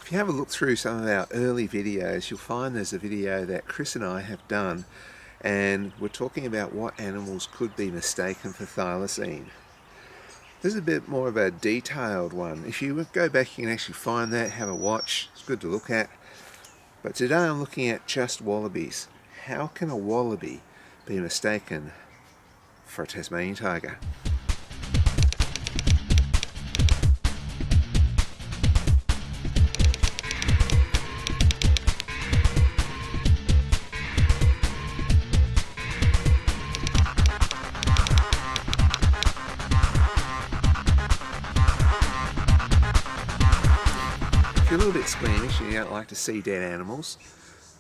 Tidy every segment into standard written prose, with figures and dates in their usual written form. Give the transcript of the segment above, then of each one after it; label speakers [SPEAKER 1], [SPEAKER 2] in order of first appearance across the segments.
[SPEAKER 1] If you have a look through some of our early videos, you'll find there's a video that Chris and I have done, and we're talking about what animals could be mistaken for thylacine. This is a bit more of a detailed one. If you go back, you can actually find that, have a watch. It's good to look at. But today I'm looking at just wallabies. How can a wallaby be mistaken for a Tasmanian tiger? If you're a little bit squeamish and you don't like to see dead animals,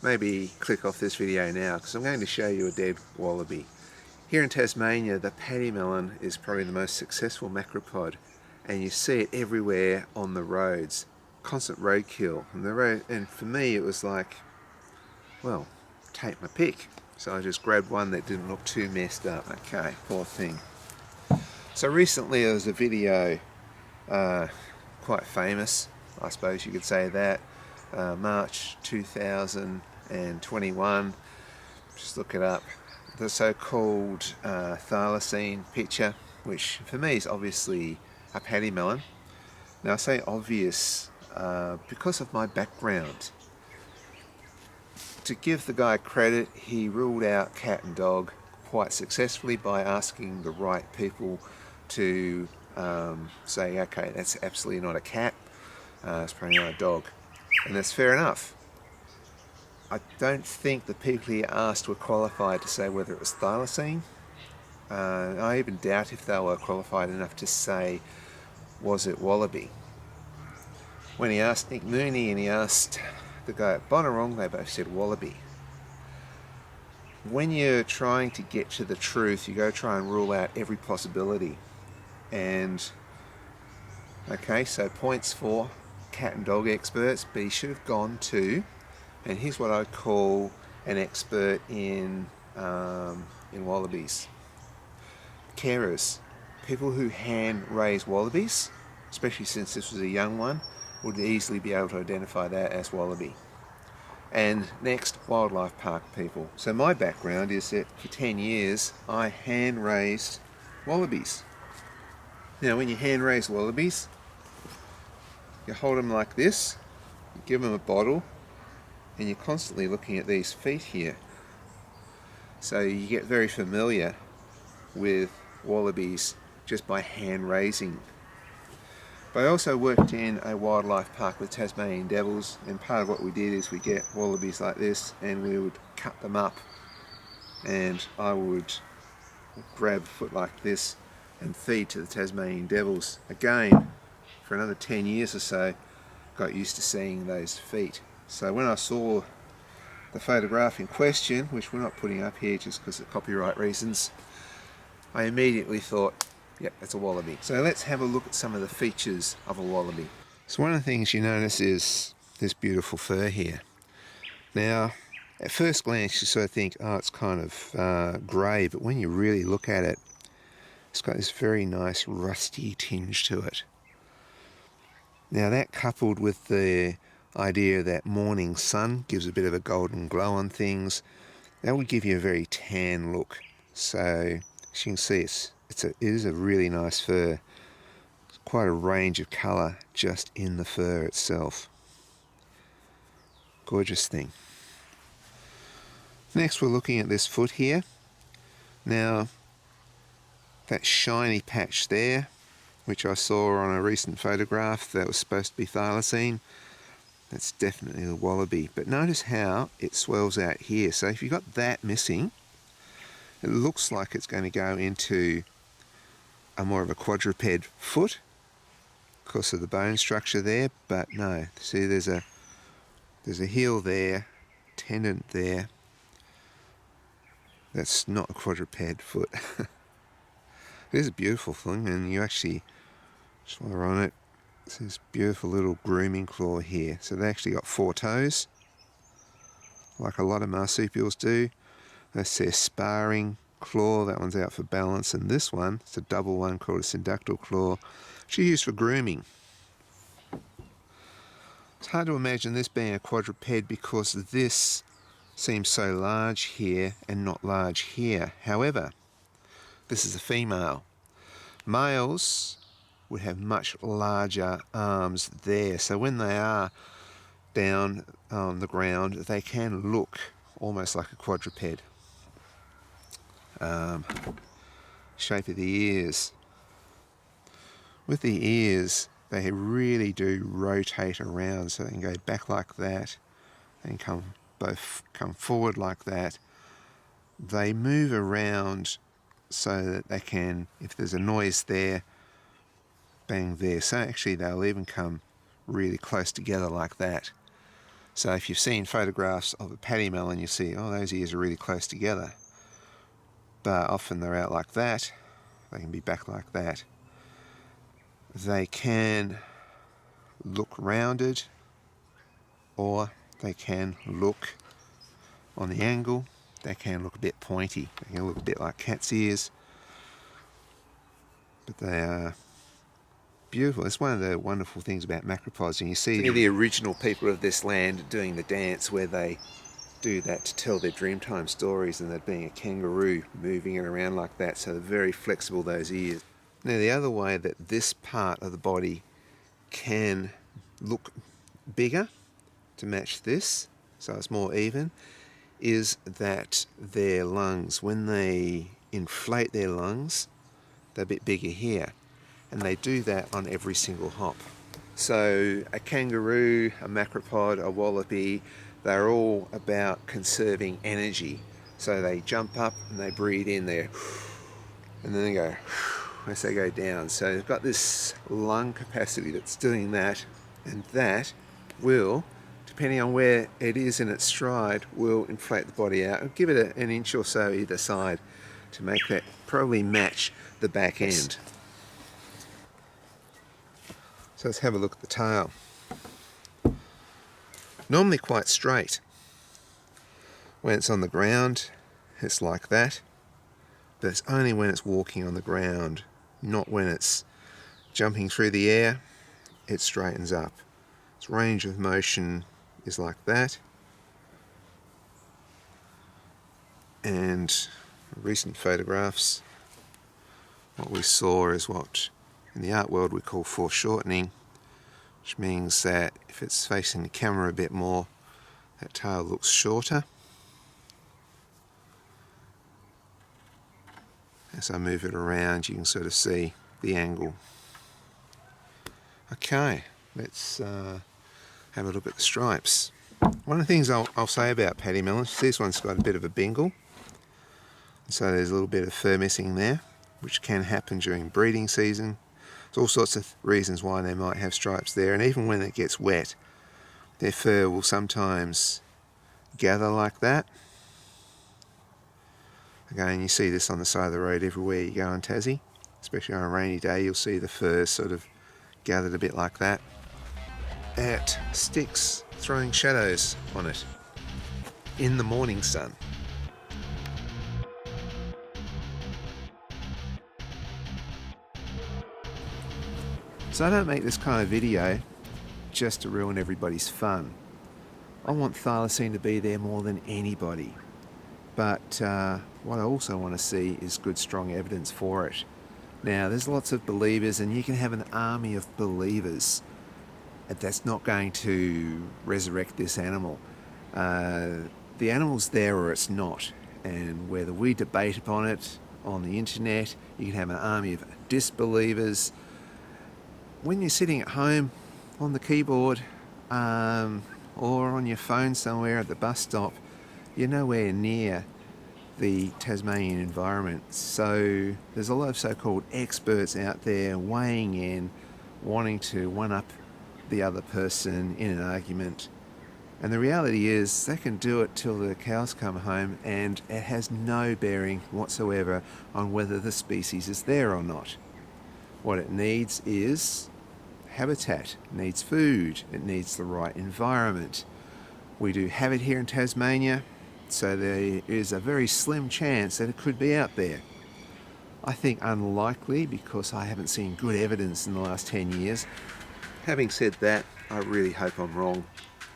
[SPEAKER 1] maybe click off this video now, because I'm going to show you a dead wallaby. Here in Tasmania, the paddymellon is probably the most successful macropod, and you see it everywhere on the roads. Constant roadkill. And for me it was like, well, take my pick. So I just grabbed one that didn't look too messed up. Okay, poor thing. So recently there was a video, quite famous, I suppose you could say that, March 2021, just look it up, the so-called Thylacine picture, which for me is obviously a paddymellon. Now I say obvious because of my background. To give the guy credit, he ruled out cat and dog quite successfully by asking the right people to say, okay, that's absolutely not a cat. It's probably not a dog, and that's fair enough. I don't think the people he asked were qualified to say whether it was thylacine. I even doubt if they were qualified enough to say, was it wallaby. When he asked Nick Mooney and he asked the guy at Bonnarong, they both said wallaby. When you're trying to get to the truth, you go try and rule out every possibility. And okay, so points for cat and dog experts, but he should have gone to, and here's what I call an expert in wallabies. Carers, people who hand raise wallabies, especially since this was a young one, would easily be able to identify that as wallaby. And next, wildlife park people. So my background is that for 10 years I hand raised wallabies. Now when you hand raise wallabies, you hold them like this, you give them a bottle, and you're constantly looking at these feet here. So you get very familiar with wallabies just by hand raising. But I also worked in a wildlife park with Tasmanian devils, and part of what we did is we get wallabies like this and we would cut them up, and I would grab a foot like this and feed to the Tasmanian devils. Again, for another 10 years or so, got used to seeing those feet. So when I saw the photograph in question, which we're not putting up here just because of copyright reasons, I immediately thought, yep, that's a wallaby. So let's have a look at some of the features of a wallaby. So one of the things you notice is this beautiful fur here. Now, at first glance you sort of think, oh, it's kind of grey, but when you really look at it, it's got this very nice rusty tinge to it. Now that, coupled with the idea that morning sun gives a bit of a golden glow on things, that would give you a very tan look. So as you can see, it is a really nice fur. It's quite a range of colour just in the fur itself. Gorgeous thing. Next we're looking at this foot here. Now that shiny patch there, which I saw on a recent photograph that was supposed to be thylacine, that's definitely the wallaby. But notice how it swells out here. So if you've got that missing, it looks like it's going to go into a more of a quadruped foot because of the bone structure there, but no. See, there's a heel there, tendon there. That's not a quadruped foot. It is a beautiful thing, and you actually, just while we're on it, it's this beautiful little grooming claw here. So they actually got 4 toes, like a lot of marsupials do. That's their sparring claw. That one's out for balance, and this one, it's a double one called a syndactyl claw, which is used for grooming. It's hard to imagine this being a quadruped because this seems so large here and not large here. However, this is a female. Males would have much larger arms there, so when they are down on the ground they can look almost like a quadruped. Shape of the ears. With the ears, they really do rotate around, so they can go back like that and come forward like that. They move around so that they can, if there's a noise there, bang there. So actually they'll even come really close together like that. So if you've seen photographs of a pattymellen, you see, oh, those ears are really close together. But often they're out like that. They can be back like that. They can look rounded, or they can look on the angle. They can look a bit pointy. They can look a bit like cat's ears. But they are beautiful. It's one of the wonderful things about macropods. And you see the original people of this land doing the dance where they do that to tell their Dreamtime stories, and that being a kangaroo moving it around like that. So they're very flexible, those ears. Now the other way that this part of the body can look bigger to match this, so it's more even, is that their lungs, when they inflate their lungs, they're a bit bigger here, and they do that on every single hop. So a kangaroo, a macropod, a wallaby, they're all about conserving energy. So they jump up and they breathe in there, and then they go as they go down. So they've got this lung capacity that's doing that, and that will, depending on where it is in its stride, will inflate the body out and give it an inch or so either side to make that probably match the back end. So let's have a look at the tail. Normally quite straight. When it's on the ground, it's like that, but it's only when it's walking on the ground, not when it's jumping through the air. It straightens up. Its range of motion is like that. And recent photographs, what we saw is what in the art world we call foreshortening, which means that if it's facing the camera a bit more, that tail looks shorter. As I move it around, you can sort of see the angle. Okay, let's have a look at the stripes. One of the things I'll say about pattymellons, this one's got a bit of a bingle, so there's a little bit of fur missing there, which can happen during breeding season. There's all sorts of reasons why they might have stripes there, and even when it gets wet, their fur will sometimes gather like that. Again, you see this on the side of the road everywhere you go in Tassie, especially on a rainy day. You'll see the fur sort of gathered a bit like that. At sticks throwing shadows on it in the morning sun. So I don't make this kind of video just to ruin everybody's fun. I want thylacine to be there more than anybody. But what I also want to see is good, strong evidence for it. Now, there's lots of believers, and you can have an army of believers. That's not going to resurrect this animal. The animal's there or it's not. And whether we debate upon it on the internet, you can have an army of disbelievers. When you're sitting at home on the keyboard or on your phone somewhere at the bus stop, you're nowhere near the Tasmanian environment. So there's a lot of so-called experts out there weighing in, wanting to one-up the other person in an argument. And the reality is they can do it till the cows come home, and it has no bearing whatsoever on whether the species is there or not. What it needs is habitat, it needs food, it needs the right environment. We do have it here in Tasmania, so there is a very slim chance that it could be out there. I think unlikely, because I haven't seen good evidence in the last 10 years. having said that, I really hope I'm wrong.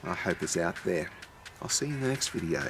[SPEAKER 1] I hope it's out there. I'll see you in the next video.